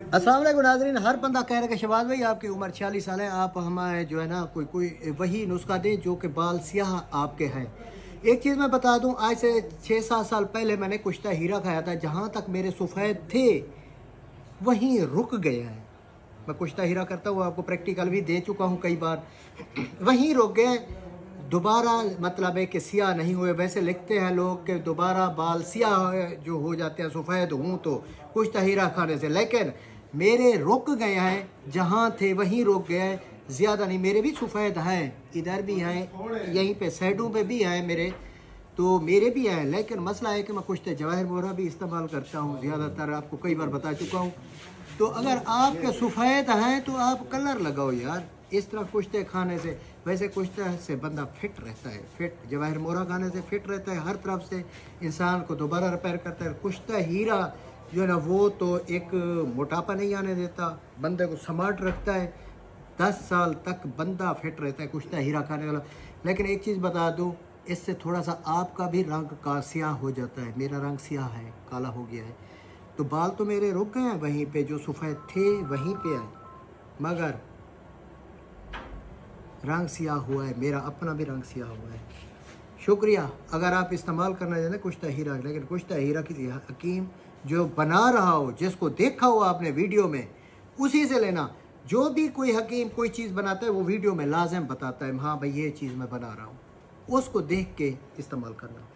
अस्सलाम वालेकुम नाज़रीन। हर बंदा कह रहा है कि शहबाज भाई आपकी उम्र 46 साल है, आप हमारे जो है ना कोई वही नुस्खा दें जो कि बाल स्याह आपके हैं। एक चीज़ मैं बता दूं, आज से 6-7 साल पहले मैंने कुश्ता हीरा खाया था, जहां तक मेरे सफ़ेद थे वहीं रुक गए हैं। मैं कुश्ता हीरा करता हूँ, आपको प्रैक्टिकल भी दे चुका हूँ कई बार। वहीं रुक गए, दोबारा मतलब है कि सियाह नहीं हुए। वैसे लिखते हैं लोग कि दोबारा बाल सियाह जो हो जाते हैं सफ़ेद हूँ तो कुश्ता हीरा खाने से, लेकिन मेरे रुक गए हैं, जहाँ थे वहीं रुक गए, ज़्यादा नहीं। मेरे भी सफ़ेद हैं, इधर भी हैं, यहीं पे साइडों पे भी हैं मेरे, तो मेरे भी हैं। लेकिन मसला है कि मैं कुश्ते जवाहिर मोहरा भी इस्तेमाल करता हूँ ज़्यादातर, आपको कई बार बता चुका हूँ। तो अगर आपके सफ़ेद हैं तो आप कलर लगाओ यार, इस तरह कुश्ते खाने से। वैसे कुश्ते से बंदा फिट रहता है, फिट जवाहिर मोहरा खाने से फिट रहता है, हर तरफ से इंसान को दोबारा रिपेयर करता है। कुश्ता हीरा जो है ना वो तो एक मोटापा नहीं आने देता, बंदे को स्मार्ट रखता है, 10 साल तक बंदा फिट रहता है कुश्ता हीरा खाने वाला। लेकिन एक चीज़ बता दूँ, इससे थोड़ा सा आपका भी रंग का स्याह हो जाता है। मेरा रंग स्याह है, काला हो गया है, तो बाल तो मेरे रुक गए हैं वहीं पे, जो सफ़ेद थे वहीं पे है, मगर रंग सियाह हुआ है, मेरा अपना भी रंग सियाह हुआ है। शुक्रिया। अगर आप इस्तेमाल करना चाहते हैं कुश्ता हीरा, लेकिन कुश्ता हीरा किसी हकीम जो बना रहा हो, जिसको देखा हो आपने वीडियो में, उसी से लेना। जो भी कोई हकीम कोई चीज़ बनाता है वो वीडियो में लाजम बताता है, हाँ भाई ये चीज़ मैं बना रहा हूँ, उसको देख के इस्तेमाल करना।